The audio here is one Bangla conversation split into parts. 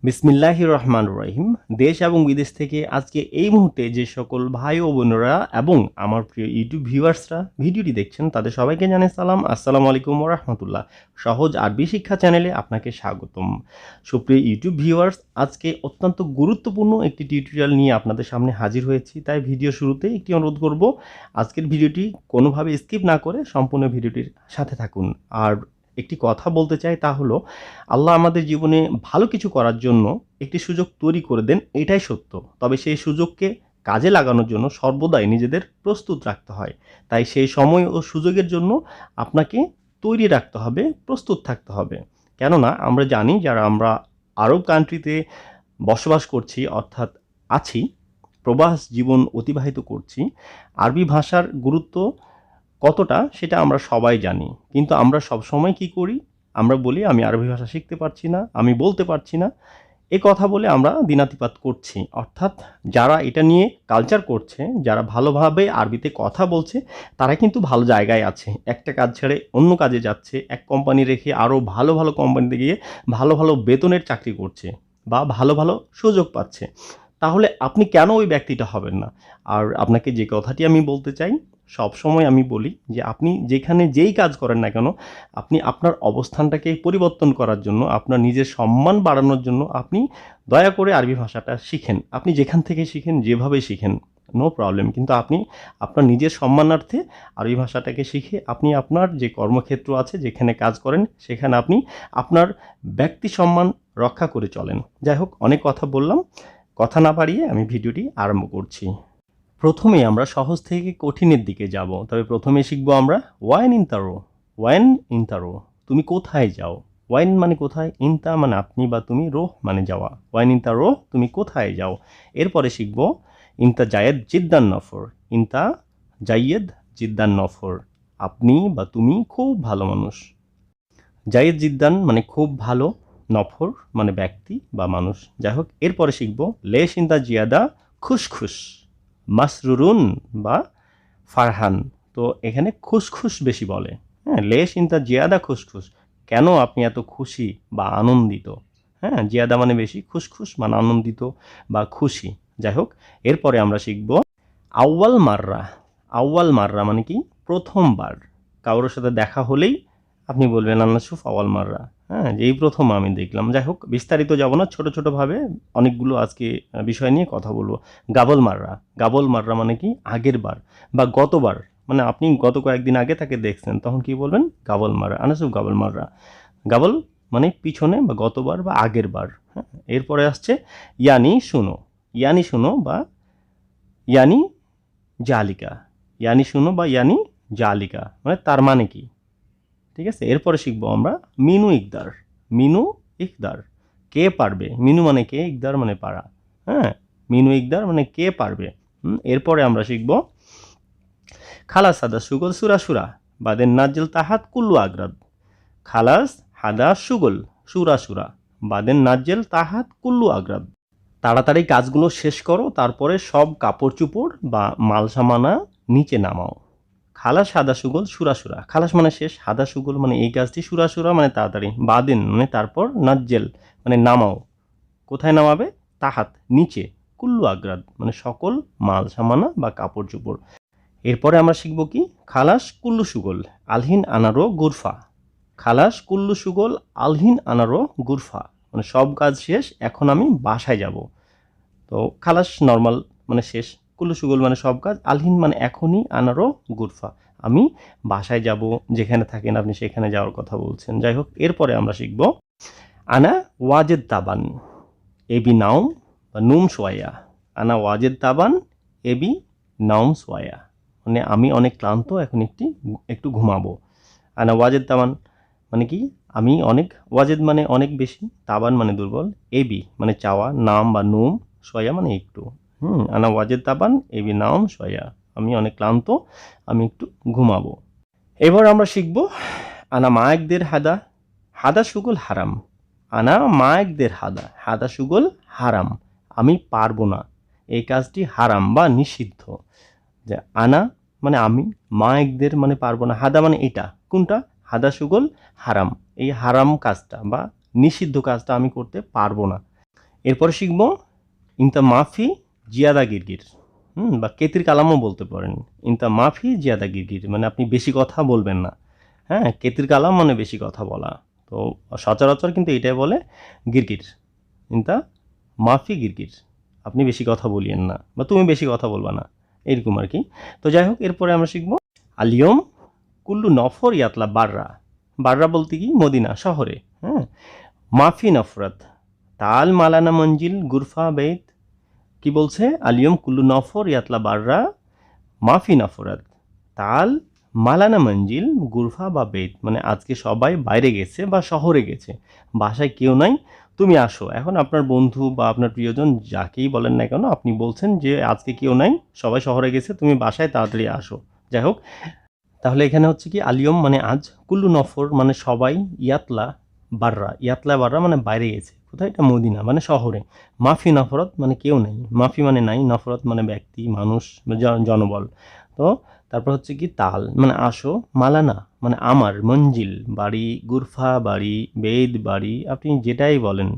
বিসমিল্লাহির রহমানির রহিম। দেশ এবং বিদেশ থেকে আজকে এই মুহূর্তে যে সকল ভাই ও বোনেরা এবং আমার প্রিয় ইউটিউব ভিউয়ার্সরা ভিডিওটি দেখছেন তাদের সবাইকে জানাই সালাম, আসসালামু আলাইকুম ওয়া রাহমাতুল্লাহ। সহজ আরবি শিক্ষা চ্যানেলে আপনাকে স্বাগতম। সুপ্রিয় ইউটিউব ভিউয়ার্স, আজকে অত্যন্ত গুরুত্বপূর্ণ একটি টিউটোরিয়াল নিয়ে আপনাদের সামনে হাজির হয়েছি। তাই ভিডিও শুরুতে একটি অনুরোধ করব, আজকের ভিডিওটি কোনোভাবে স্কিপ না করে সম্পূর্ণ ভিডিওটির সাথে থাকুন। আর একটি কথা বলতে চাই, তা হলো আল্লাহ আমাদের জীবনে ভালো কিছু করার জন্য একটি সুযোগ তৈরি করে দেন, এটাই সত্য। তবে সেই সুযোগকে কাজে লাগানোর জন্য সর্বদাই নিজেদের প্রস্তুত রাখতে হয়। তাই সেই সময় ও সুযোগের জন্য আপনাকে তৈরি রাখতে হবে, প্রস্তুত থাকতে হবে। কেননা আমরা জানি, যারা আমরা আরব কান্ট্রিতে বসবাস করছি অর্থাৎ আছি, প্রবাস জীবন অতিবাহিত করছি, আরবি ভাষার গুরুত্ব কতটা সেটা আমরা সবাই জানি। কিন্তু আমরা সবসময় কি করি? আমরা বলি আমি আরবি ভাষা শিখতে পারছি না, আমি বলতে পারছি না। এ কথা বলে আমরা দিনাতিপাত করছি। অর্থাৎ যারা এটা নিয়ে কালচার করছে, যারা ভালোভাবে আরবিতে কথা বলছে, তারা কিন্তু ভালো জায়গায় আছে। একটা কাজ ছেড়ে অন্য কাজে যাচ্ছে, এক কোম্পানি রেখে আরও ভালো ভালো কোম্পানিতে গিয়ে ভালো ভালো বেতনের চাকরি করছে বা ভালো ভালো সুযোগ পাচ্ছে। তাহলে আপনি কেন ওই ব্যক্তিটা হবেন না? আর আপনাকে যে কথাটি আমি বলতে চাই, সবসময় আমি বলি যে আপনি যেখানে যেই কাজ করেন না কেন, আপনি আপনার অবস্থানটাকে পরিবর্তন করার জন্য, আপনার নিজের সম্মান বাড়ানোর জন্য আপনি দয়া করে আরবি ভাষাটা শিখেন। আপনি যেখান থেকে শিখেন, যেভাবে শিখেন, নো প্রবলেম। কিন্তু আপনি আপনার নিজের সম্মানার্থে আরবি ভাষাটাকে শিখে আপনি আপনার যে কর্মক্ষেত্র আছে, যেখানে কাজ করেন, সেখানে আপনি আপনার ব্যক্তি সম্মান রক্ষা করে চলেন। যাই হোক, অনেক কথা বললাম, কথা না বাড়িয়ে আমি ভিডিওটি আরম্ভ করছি। প্রথমে আমরা সহজ থেকে কঠিনের দিকে যাব। তবে প্রথমে শিখবো আমরা ওয়াইন ইনতারো। ওয়াইন ইনতারো, তুমি কোথায় যাও? ওয়াইন মানে কোথায়, ইনতা মানে আপনি বা তুমি, রোহ মানে যাওয়া। ওয়াইন ইনতারো, তুমি কোথায় যাও। এরপরে শিখবো ইনতা জায়েদ জিদ্দান নফর। ইনতা জাইয়েদ জিদ্দান নফর, আপনি বা তুমি খুব ভালো মানুষ। জায়েদ জিদ্দান মানে খুব ভালো, নফর মানে ব্যক্তি বা মানুষ। যাই হোক, এরপরে শিখবো লেশ ইনতা জিয়াদা খুশখুশ। মাসরুরুন বা ফারহান, তো এখানে খুশখুশ বেশি বলে। হ্যাঁ, লেশ ইনতা জিয়াদা খুশখুশ, কেন আপনি এত খুশি বা আনন্দিত। হ্যাঁ, জিয়াদা মানে বেশি, খুশখুশ মানে আনন্দিত বা খুশি। যাই হোক, এরপরে আমরা শিখব আউয়াল মাররা। আউয়াল মাররা মানে কি? প্রথমবার। কারোর সাথে দেখা হলেই আপনি বলবেন আল্লাহ শুফ আউয়াল মাররা। হ্যাঁ, যে এই প্রথম আমি দেখলাম। যাই হোক, বিস্তারিত যাব না, ছোট ছোটোভাবে অনেকগুলো আজকে বিষয় নিয়ে কথা বলবো। গাবল মাররা। গাবল মাররা মানে কি? আগের বার বা গতবার। মানে আপনি গত কয়েকদিন আগে তাকে দেখছেন, তখন কি বলবেন? গাবল মাররা, আনাসুফ গাবল মাররা। গাবল মানে পিছনে বা গতবার বা আগের বার। হ্যাঁ, এরপরে আসছে ইয়ানি শুনো। ইয়ানি শুনো বা ইয়ানি জালিকা। ইয়ানি শুনো বা ইয়ানি জালিকা মানে তার মানে কি। ঠিক আছে, এরপরে শিখবো আমরা মিনু ইকদার। মিনু ইকদার, কে পারবে। মিনু মানে কে, ইকদার মানে পারা। হ্যাঁ, মিনু ইকদার মানে কে পারবে। এরপরে আমরা শিখবো খালাস হাদা সুগল সুরা সুরা বাদের নাজল তাহাত কুল্লু আগ্রাদ। খালাস হাদা সুগল সুরা সুরা বাদের নাজল তাহাত কুল্লু আগ্রাদ, তাড়াতাড়ি কাজগুলো শেষ করো, তারপরে সব কাপড় চুপড় বা মাল সামানা নিচে নামাও। খালাস হাদা সুগল সুরাসুরা, খালাস মানে শেষ, হাদা সুগল মানে এই কাজটি, সুরাসুরা মানে তাড়াতাড়ি, বাদিন মানে তারপর, নাজ্জেল মানে নামাও। কোথায় নামাবে? তাহাত নিচে, কুল্লু আগ্রাদ মানে সকল মাল সামানা বা কাপড় চোপড়। এরপরে আমরা শিখব কি খালাস কুল্লু সুগল আলহিন আনারো গুরফা। খালাস কুল্লু সুগল আলহিন আনারো গুরফা মানে সব কাজ শেষ, এখন আমি বাসায় যাব। তো খালাস নর্মাল মানে শেষ, কুল্লু সুগল মানে সব কাজ, আলহিন মানে এখনই, আনারও গুরফা আমি বাসায় যাব। যেখানে থাকেন আপনি সেখানে যাওয়ার কথা বলছেন। যাই হোক, এরপরে আমরা শিখব আনা ওয়াজেদ তাবান এবি নাউম বা নুম সোয়াইয়া। আনা ওয়াজেদ তাবান এবি নাউম সোয়াইয়া মানে আমি অনেক ক্লান্ত, এখন একটু ঘুমাবো। আনা ওয়াজেদ তাবান মানে কি? আমি অনেক, ওয়াজেদ মানে অনেক বেশি, তাবান মানে দুর্বল, এবি মানে চাওয়া, নাম বা নুম, সোয়া মানে একটু। আনা ওয়াজেদ তাবান এবি নাম সোয়া, আমি অনেক ক্লান্ত, আমি একটু ঘুমাবো। এবার আমরা শিখব আনা মায়েকদের হাদা। হাদা সুগল হারাম। আনা মায়েকদের হাদা, হাদা সুগল হারাম আমি পারবো না, এই কাজটি হারাম বা নিষিদ্ধ। যে আনা মানে আমি, মায়েকদের মানে পারবো না, হাদা মানে এটা, কোনটা? হাদা সুগল হারাম, এই হারাম কাজটা বা নিষিদ্ধ কাজটা আমি করতে পারবো না। এরপরে শিখব ইনতা মাফি জিয়াদা গিরগির, বা কেতির কালামও বলতে পারেন। ইনতা মাফি জিয়াদা গিরগির মানে আপনি বেশি কথা বলবেন না। হ্যাঁ, কেতির কালাম মানে বেশি কথা বলা। তো সচরাচর কিন্তু এটাই বলে গিরগির। ইনতা মাফি গিরগির, আপনি বেশি কথা বলিয়েন না বা তুমি বেশি কথা বলবা না, এরকম আর কি। তো যাই হোক, এরপরে আমরা শিখব আলিয়ম কুল্লু নফর ইয়াতলা বাররা। বাররা বলতে কি মদিনা শহরে। হ্যাঁ, মাফি নফরত তাল মালানা মঞ্জিল গুরফা বেত। কি বলছে? আলিয়ম কুল্লু নফর ইয়াতলা বাররা মাফি নফরত তাল মালানা মঞ্জিল গুরফা বা বেত, মানে আজকে সবাই বাইরে গেছে বা শহরে গেছে, বাসায় কেউ নাই, তুমি আসো। এখন আপনার বন্ধু বা আপনার প্রিয়জন যাকেই বলেন না কেন, আপনি বলছেন যে আজকে কেউ নাই, সবাই শহরে গেছে, তুমি বাসায় তাড়াতাড়ি আসো। যাই হোক, তাহলে এখানে হচ্ছে কি আলিয়ম মানে আজ, কুল্লু নফর মানে সবাই, ইয়াতলা বাররা, ইয়াতলা বাররা মানে বাইরে গেছে। কোথায়? এটা মদিনা মানে শহরে। মাফি নফরত মানে কেউ নেই, মাফি মানে নাই, নফরত মানে ব্যক্তি, মানুষ, জনবল। তো তারপর হচ্ছে কি তাল মানে আসো, মালানা মানে আমার, মঞ্জিল বাড়ি, গুরফা বাড়ি, বেদ বাড়ি, আপনি যেটাই বলেন।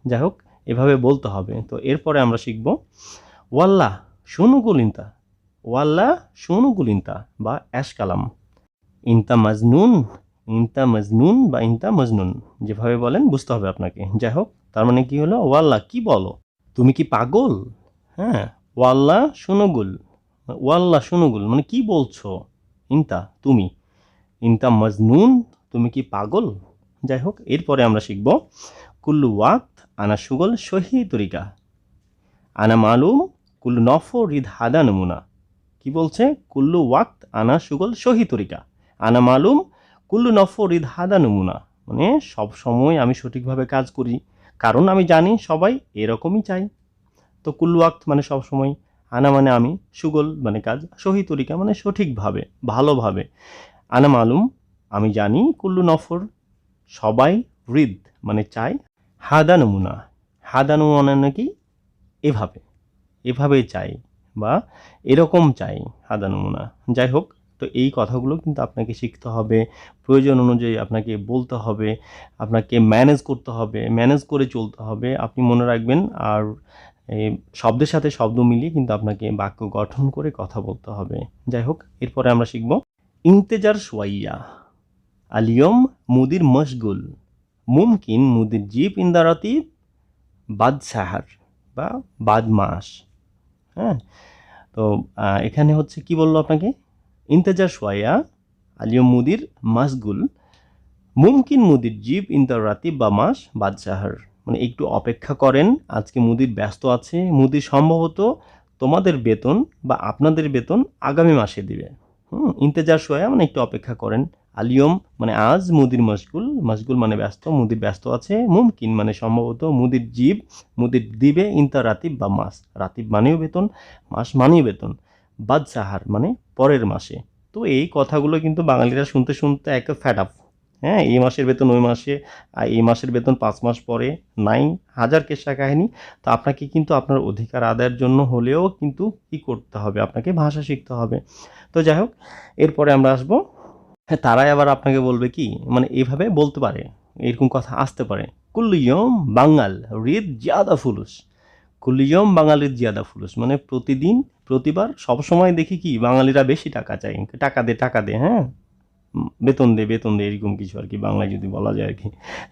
যাই হোক, এভাবে বলতে হবে। তো এরপরে আমরা শিখব ওয়াল্লাহ শুনুগুল ইনতা। ওয়াল্লাহ শুনুগুল ইনতা বা অ্যাশ কালাম। ইনতা মাজনুন, ইনতা মজনুন বা ইনতা মজনুন, যেভাবে বলেন বুঝতে হবে আপনাকে। যাই হোক, তার মানে কি হলো? ওয়াল্লাহ কি বলো, তুমি কি পাগল? হ্যাঁ, ওয়াল্লাহ শুনুগুল, ওয়াল্লাহ শুনুগুল মানে কি বলছো? ইনতা তুমি, ইনতা মজনুন তুমি কি পাগল? যাই হোক, এরপরে আমরা শিখব কুল্লু ওয়াক্ত আনা সুগল সহি তরিকা আনা মালুম কুল্লু নফর রিদ হাদা নমুনা। কি বলছে? কুল্লু ওয়াক্ত আনা সুগল সহি তরিকা আনা মালুম কুল্লু নফর রিদ হাদা নমুনা, মানে সব সময় আমি সঠিকভাবে কাজ করি, কারণ আমি জানি সবাই এরকমই চাই। তো কুল্লু ওয়াক্ত মানে সব সময়, আনা মানে আমি, সুগল মানে কাজ, সহি তরিকা মানে সঠিকভাবে, ভালোভাবে। আনা মালুম আমি জানি, কুল্লু নফর সবাই, রিদ মানে চাই, হাদা নমুনা, হাদা নমুনা নাকি এভাবে, এভাবে চাই বা এরকম চাই, হাদা নমুনা। যাই হোক, তো এই কথাগুলো কিন্তু আপনাকে শিখতে হবে, প্রয়োজন অনুযায়ী আপনাকে বলতে হবে, আপনাকে ম্যানেজ করতে হবে, ম্যানেজ করে চলতে হবে। আপনি মনে রাখবেন। আর এই শব্দের সাথে শব্দ মিলিয়ে কিন্তু আপনাকে বাক্য গঠন করে কথা বলতে হবে। যাই হোক, এরপরে আমরা শিখব ইন্তেজার সোয়াইয়া আলিয়ম মুদির মশগুল মুমকিন মুদির জিপ ইন্দারাতি বাদ সাহার বা বাদ মাস। হ্যাঁ, তো এখানে হচ্ছে কি বললো আপনাকে? ইন্তেজার সোয়া আলিয়ম মুদির মাসগুল মুমকিন মুদির জিব ইন্তার রাতিব বা মাস বাদশাহার, মানে একটু অপেক্ষা করেন, আজকে মুদির ব্যস্ত আছে, মুদির সম্ভবত তোমাদের বেতন বা আপনাদের বেতন আগামী মাসে দিবে। ইন্তেজার সোয়া মানে একটু অপেক্ষা করেন, আলিয়ম মানে আজ, মুদির মশগুল, মশগুল মানে ব্যস্ত, মুদির ব্যস্ত আছে, মুমকিন মানে সম্ভবত, মুদির জিব মুদির দিবে ইন্তার রাতিব বা মাস, রাতিব মানেও বেতন, মাস মানেও বেতন, বাদশাহার মানে পরের মাসে। তো এই কথাগুলো কিন্তু বাঙালিরা শুনতে শুনতে একটা ফ্যাট আপ। হ্যাঁ, এই মাসের বেতন ওই মাসে, আর এই মাসের বেতন 5 মাস পরে, নাই, হাজার কেসা কাহিনী। তো আপনাকে কিন্তু আপনার অধিকার আদায়ের জন্য হলেও কিন্তু কি করতে হবে? আপনাকে ভাষা শিখতে হবে। তো যাই হোক, এরপরে আমরা আসবো, হ্যাঁ, তারাই আবার আপনাকে বলবে কি, মানে এইভাবে বলতে পারে, এরকম কথা আসতে পারে, কুল্লিয়ম বাঙাল রিদ জিয়াদা ফুলুস। কুল্লিয়ম বাঙালির জিয়াদা ফুলুস মানে প্রতিদিন, প্রতিবার, সব সময় দেখি কি বাঙালিরা বেশি টাকা চাই, টাকা দে টাকা দে, হ্যাঁ, বেতন দে বেতন দে, এরকম কিছু আর কি, বাংলায় যদি বলা যায় আর কি।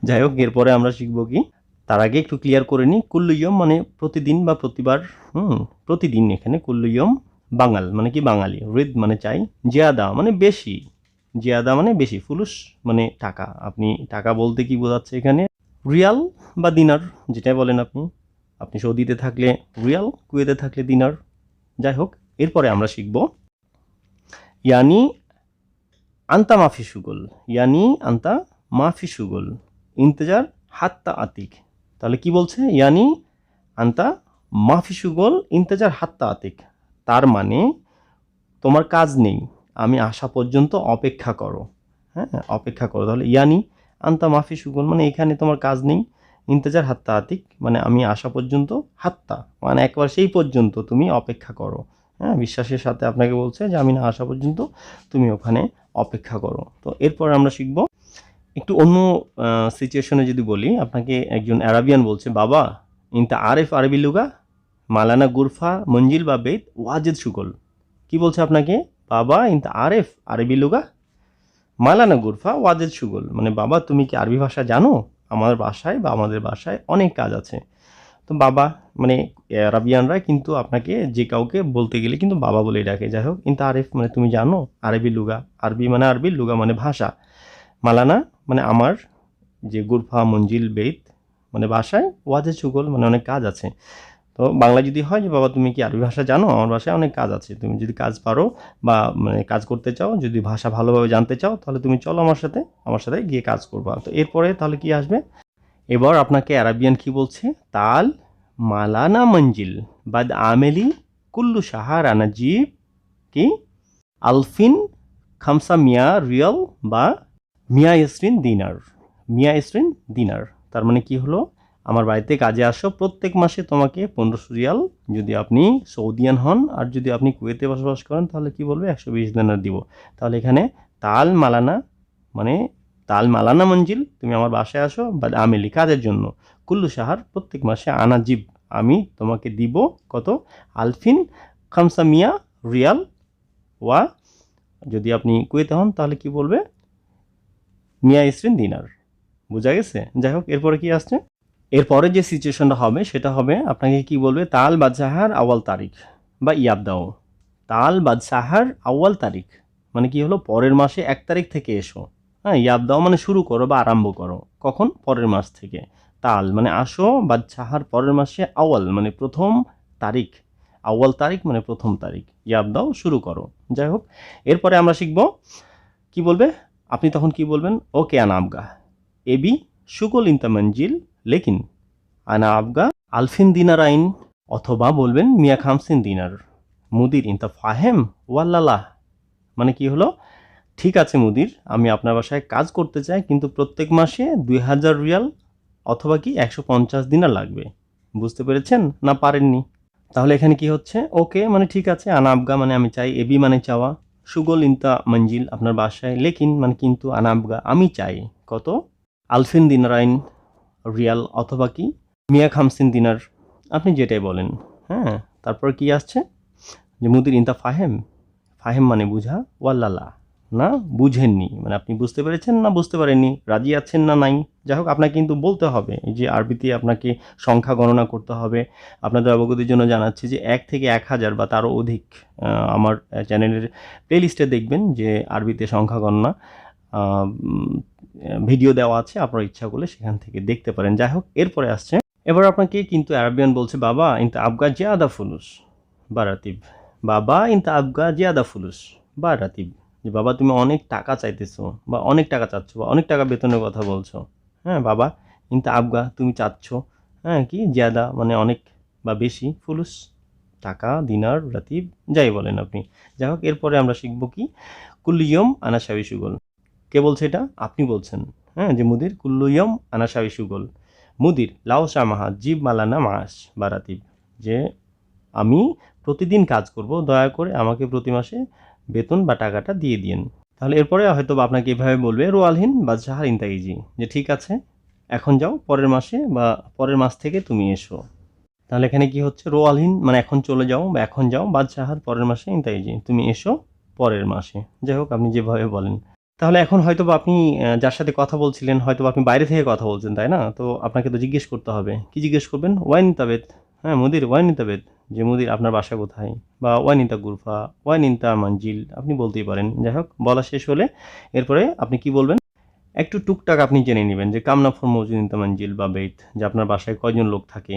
যাই হোক, এরপরে আমরা শিখবো কি, তার আগে একটু ক্লিয়ার করে নিই, কুল্লুইয়ম মানে প্রতিদিন বা প্রতিবার। প্রতিদিন, এখানে কুল্লুইয়ম বাঙাল মানে কি বাঙালি, রিদ মানে চাই, জিয়াদা মানে বেশি, জিয়াদা মানে বেশি, ফুলুস মানে টাকা। আপনি টাকা বলতে কি বোঝাচ্ছে এখানে? রিয়াল বা দিনার, যেটাই বলেন আপনি। আপনি সৌদিতে থাকলে রিয়াল, কুয়েতে থাকলে দিনার। যাই হোক, এরপরে আমরা শিখব ইয়ানি আন্তা মাফি সুগল, ইয়ানি আন্তা মাফি সুগল ইন্তেজার হাত্তা আতিক। তাহলে কি বলছে? ইয়ানি আন্তা মাফি সুগল ইন্তেজার হাত্তা আতিক, তার মানে তোমার কাজ নেই, আমি আসা পর্যন্ত অপেক্ষা করো। হ্যাঁ, অপেক্ষা করো। তাহলে ইয়ানি আন্তা মাফি সুগল মানে এখানে তোমার কাজ নেই, ইন্তেজার হাত্তা আতিক মানে আমি আসা পর্যন্ত, হাত্তা মানে একবার সেই পর্যন্ত তুমি অপেক্ষা করো। হ্যাঁ, বিশ্বাসের সাথে আপনাকে বলছে যে আমি না আসা পর্যন্ত তুমি ওখানে অপেক্ষা করো। তো এরপর আমরা শিখব একটু অন্য সিচুয়েশনে। যদি বলি, আপনাকে একজন অ্যারাবিয়ান বলছে, বাবা ইনতা আরেফ আরবি লুগা মালানা গুরফা মঞ্জিল বা বেত ওয়াজেদ সুগল। কি বলছে আপনাকে? বাবা ইনতা আরেফ আরবি লুগা মালানা গুরফা ওয়াজেদ সুগল, মানে বাবা তুমি কি আরবি ভাষা জানো? আমার বাসায় বা আমাদের বাসায় অনেক কাজ আছে। তো বাবা মানে আরাবিয়ানরা কিন্তু আপনাকে যে কাউকে বলতে গেলে কিন্তু বাবা বলেই ডাকে। যাই হোক, ইনতা আরেফ মানে তুমি জানো, আরবি লুগা, আরবি মানে আরবি, লুগা মানে ভাষা, মালানা মানে আমার, যে গুরফা মঞ্জিল বেত মানে বাসায়, ওয়াজে সুগল মানে অনেক কাজ আছে। তো বাংলা যদি হয় যে বাবা তুমি কি আরবি ভাষা জানো, আমার বাসায় অনেক কাজ আছে, তুমি যদি কাজ পারো বা মানে কাজ করতে চাও, যদি ভাষা ভালোভাবে জানতে চাও, তাহলে তুমি চলো আমার সাথে গিয়ে কাজ করবা। তো এরপরে তাহলে কি আসবে? এবার আপনাকে আরাবিয়ান কি বলছে? তাল মালানা মঞ্জিল বাদ আমেলি কুল্লু শাহার আনাজিব কি আলফিন খামসা মিয়া রিয়াল বা মিয়া ইসরিন দিনার। মিয়া ইসরিন দিনার তার মানে কি হলো? আমার বাড়িতে কাজে আসো, প্রত্যেক মাসে তোমাকে 1500 রিয়াল, যদি আপনি সৌদিয়ান হন, আর যদি আপনি কুয়েতে বসবাস করেন তাহলে কি বলবে? 120 দিনার দিব। তাহলে এখানে তাল মালানা মানে তাল মালানা মঞ্জিল, তুমি আমার বাসায় আসো, বা আমেলি কাজের জন্য, কুল্লু সাহার প্রত্যেক মাসে, আনাজিব আমি তোমাকে দিব কত? আলফিন খামসা মিয়া রিয়াল ওয়া, যদি আপনি কুয়েতে হন তাহলে কি বলবে? মিয়া ইসরিন দিনার। বোঝা গেছে? যাই হোক, এরপরে কি আসছে? এরপরে যে সিচুয়েশনটা হবে সেটা হবে আপনাকে কি বলবে? তাল বাদশাহার আওয়াল তারিখ বা ইয়াবদাও। তাল বাদশাহার আওয়াল তারিখ মানে কি হলো? পরের মাসে 1 তারিখ থেকে এসো। হ্যাঁ, ইয়াবদাও মানে শুরু করো বা আরম্ভ করো। কখন? পরের মাস থেকে। তাল মানে আসো, বাদশাহার পরের মাসে, আওয়াল মানে প্রথম তারিখ, আওয়াল তারিখ মানে প্রথম তারিখ, ইয়াবদাও শুরু করো। যাই হোক, এরপরে আমরা শিখব কি বলবে। আপনি তখন কি বলবেন? ওকে আনা আবগা এবি সুকল ইনতা মঞ্জিল লেকিন আনা আবগা আলফিন দিনার আইন, অথবা বলবেন মিয়া খামসিন দিনার মুদির ইনতা ফাহেম ওয়াল্লাহ। মানে কি হলো? ঠিক আছে মুদির, আমি আপনার বাসায় কাজ করতে চাই, কিন্তু প্রত্যেক মাসে 2000 রিয়াল অথবা কি 150 দিনার লাগবে। বুঝতে পেরেছেন না পারেননি? তাহলে এখানে কি হচ্ছে? ওকে মানে ঠিক আছে, আনা আবগা মানে আমি চাই, এবি মানে চাওয়া, সুগল ইনতা মঞ্জিল আপনার বাসায়, লেকিন মানে কিন্তু, আনা আবগা আমি চাই কত? আলফিন দিনারাইন রিয়াল অথবা কি মিয়া খামসিন দিনার, আপনি যেটাই বলেন। হ্যাঁ, তারপর কি আসছে? যে মুদির ইনতা ফাহেম, ফাহেম মানে বুঝা, ওয়াল্লালা না বুঝেননি, মানে আপনি বুঝতে পেরেছেন না বুঝতে পারেননি, রাজি আছেন না নাই। যাই হোক, আপনাকে কিন্তু বলতে হবে, এই যে আরবিতে আপনাকে সংখ্যা গণনা করতে হবে। আপনাদের অবগতির জন্য জানাচ্ছি যে 1 থেকে 1000 বা তারও অধিক আমার চ্যানেলের প্লেলিস্টে দেখবেন যে আরবিতে সংখ্যা গণনা ভিডিও দেওয়া আছে, আপনার ইচ্ছা করলে সেখান থেকে দেখতে পারেন। যাই হোক, এরপরে আসছে, এবার আপনাকে কিন্তু আরবিয়ান বলছে বাবা ইনতা আবগা জিয়াদা ফুলুস বা রাতিব, বাবা ইনতা আবগা জিয়াদা ফুলুস বা রাতিব, যে বাবা তুমি অনেক টাকা চাইতেছো বা অনেক টাকা চাচ্ছ বা অনেক টাকা বেতনের কথা বলছো। হ্যাঁ বাবা, ইনতা আবগা তুমি চাচ্ছ, হ্যাঁ কি জিয়াদা মানে অনেক বা বেশি, ফুলুস টাকা, দিনার, রাতিব যাই বলেন আপনি। যাই হোক, এরপরে আমরা শিখবো কি কুল্লিয়ম আনা সাবি সুগল। কে বলছে এটা? আপনি বলছেন। হ্যাঁ, যে মুদির কুল্লুয়ম আনা সাবি সুগল, মুদির লাও সামাহা জিব মালানা মাস বা রাতিব, যে আমি প্রতিদিন কাজ করব, দয়া করে আমাকে প্রতি মাসে বেতন বা টাকাটা দিয়ে দিন। তাহলে এরপরে হয়তো বা আপনাকে এভাবে বলবে রোয়ালহীন বা জাহার ইন্তাইজি, যে ঠিক আছে এখন যাও, পরের মাসে বা পরের মাস থেকে তুমি এসো। তাহলে এখানে কি হচ্ছে? রোয়ালহীন মানে এখন চলে যাও বা এখন যাও, বাদশাহার পরের মাসে, ইন্তাইজি তুমি এসো পরের মাসে। যাই হোক, আপনি যেভাবে বলেন। তাহলে এখন হয়তো বা আপনি যার সাথে কথা বলছিলেন, হয়তো আপনি বাইরে থেকে কথা বলছেন, তাই না? তো আপনাকে তো জিজ্ঞেস করতে হবে। কি জিজ্ঞেস করবেন? ওয়াইনিতা বেত, হ্যাঁ মুদির ওয়াইনিতা বেত, যে মুদির আপনার বাসা কোথায়, বা ওয়াইনিতা গুরফা, ওয়াইনিতা মঞ্জিল আপনি বলতেই পারেন। যাই হোক, বলা শেষ হলে এরপরে আপনি কি বলবেন? একটু টুকটাক আপনি জেনে নেবেন যে কামনাফর মৌজুদ মঞ্জিল বা বেত, যে আপনার বাসায় কয়জন লোক থাকে।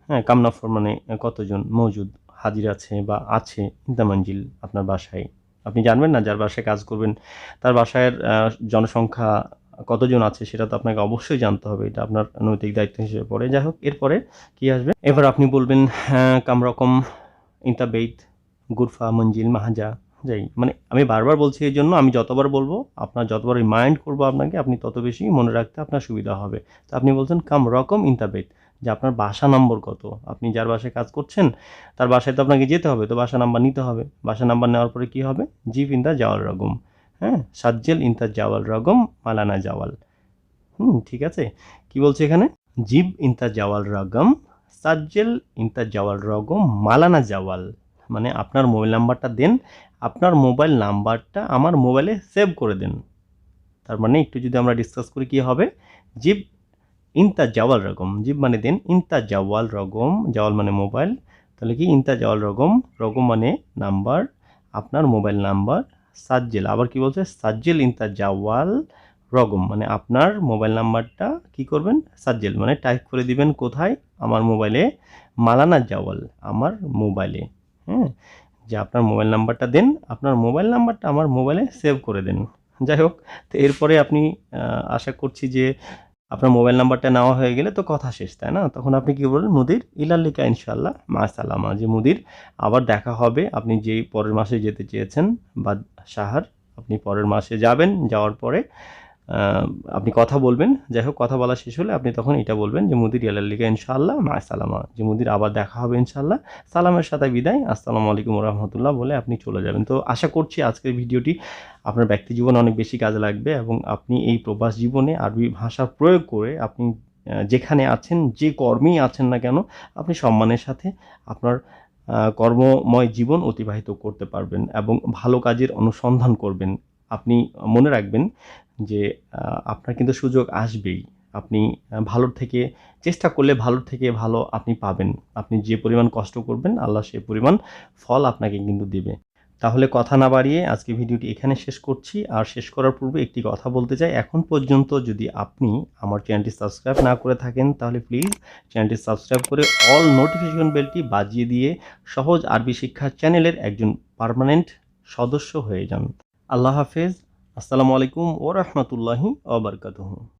হ্যাঁ, কামনাফর মানে কতজন, মৌজুদ হাজির আছে বা আছে, ইনতা মঞ্জিল আপনার বাসায়। আপনি জানবেন না যার বাসায় কাজ করবেন তার বাসায় জনসংখ্যা কতজন আছে, সেটা তো আপনাকে অবশ্যই জানতে হবে, এটা আপনার নৈতিক দায়িত্ব হিসেবে পড়ে। যাই হোক, এরপরে কি আসবে? এবার আপনি বলবেন কাম রকম ইনতা বেত গুরফা মঞ্জিল মাহাজা, যাই মানে আমি বারবার বলছি, এই জন্য আমি যতবার বলবো, আপনার যতবার রিমাইন্ড করবো আপনাকে, আপনি তত বেশি মনে রাখতে আপনার সুবিধা হবে। তো আপনি বলছেন কাম রকম ইনতা বেত, যে আপনার বাসা নম্বর কত, আপনি যার বাসায় কাজ করছেন তার বাসায় তো আপনাকে যেতে হবে, তো বাসা নাম্বার নিতে হবে। বাসা নাম্বার নেওয়ার পরে কি হবে? জিপ ইনতা জাওয়াল রগম, হ্যাঁ সাজ্জেল ইনতা জাওয়াল রগম মালানা জাওয়াল। ঠিক আছে, কি বলছে এখানে? জিব ইনতা জাওয়াল রগম সাজ্জেল ইনতা জাওয়াল রগম মালানা জাওয়াল, মানে আপনার মোবাইল নাম্বারটা দেন, আপনার মোবাইল নাম্বারটা আমার মোবাইলে সেভ করে দেন। তার মানে একটু যদি আমরা ডিসকাস করি কি হবে, জিব ইনতা জাওয়াল রগম, জিব মানে দেন, ইনতা জাওয়াল রগম, জাওয়াল মানে মোবাইল, তাহলে কি ইনতা জাওয়াল রগম, রগম মানে নাম্বার, আপনার মোবাইল নাম্বার, সাজ্জেল, আবার কি বলছে, সাজ্জেল ইনতা জাওয়াল রগম, মানে আপনার মোবাইল নাম্বারটা কি করবেন, সাজ্জেল মানে টাইপ করে দিবেন কোথায়, আমার মোবাইলে, মালানা জাওয়াল, আমার মোবাইলে। হ্যাঁ, যে আপনার মোবাইল নাম্বারটা দেন, আপনার মোবাইল নাম্বারটা আমার মোবাইলে সেভ করে দেন। যাই হোক, তো এরপরে আপনি আশা করছি যে আপনার মোবাইল নাম্বারটা নেওয়া হয়ে গেলে তো কথা শেষ, তাই না? তখন আপনি কি বলবেন, মুদির ইলাল্লিকা ইনশাআল্লাহ মা সালামা, যে মুদির আবার দেখা হবে, আপনি যেই পরের মাসে যেতে চেয়েছেন বা সাহার, আপনি পরের মাসে যাবেন, যাওয়ার পরে আপনি কথা বলবেন। যাই হোক, কথা বলা শেষ হলে আপনি তখন এটা বলবেন যে মুদির ইলাল্লিকা ইনশাআল্লাহ মা সালামা, যে মুদির আবার দেখা হবে ইনশাআল্লাহ, সালামের সাথে বিদায়, আসসালামু আলাইকুম ওয়া রাহমাতুল্লাহ বলে আপনি চলে যাবেন। তো আশা করছি আজকের ভিডিওটি আপনার ব্যক্তি জীবনে অনেক বেশি কাজে লাগবে এবং আপনি এই প্রবাস জীবনে আরবি ভাষা প্রয়োগ করে আপনি যেখানে আছেন, যে কর্মেই আছেন না কেন, আপনি সম্মানের সাথে আপনার কর্মময় জীবন অতিবাহিত করতে পারবেন এবং ভালো কাজের অনুসন্ধান করবেন। আপনি মনে রাখবেন যে আপনার কিন্তু সুযোগ আসবেই। আপনি ভালোর থেকে চেষ্টা করলে ভালোর থেকে ভালো আপনি পাবেন। আপনি যে পরিমাণ কষ্ট করবেন, আল্লাহ সে পরিমাণ ফল আপনাকে কিন্তু দিবে। তাহলে কথা না বাড়িয়ে আজকে ভিডিওটি এখানে শেষ করছি। আর শেষ করার পূর্বে একটি কথা বলতে চাই, এখন পর্যন্ত যদি আপনি আমার চ্যানেলটি সাবস্ক্রাইব না করে থাকেন, তাহলে প্লিজ চ্যানেলটি সাবস্ক্রাইব করে অল নোটিফিকেশন বেলটি বাজিয়ে দিয়ে সহজ আরবি শিক্ষা চ্যানেলের একজন পার্মানেন্ট সদস্য হয়ে যান। আল্লাহ হাফেজ। আসসালামু আলাইকুম ওয়া রাহমাতুল্লাহি ওয়া বারাকাতুহু।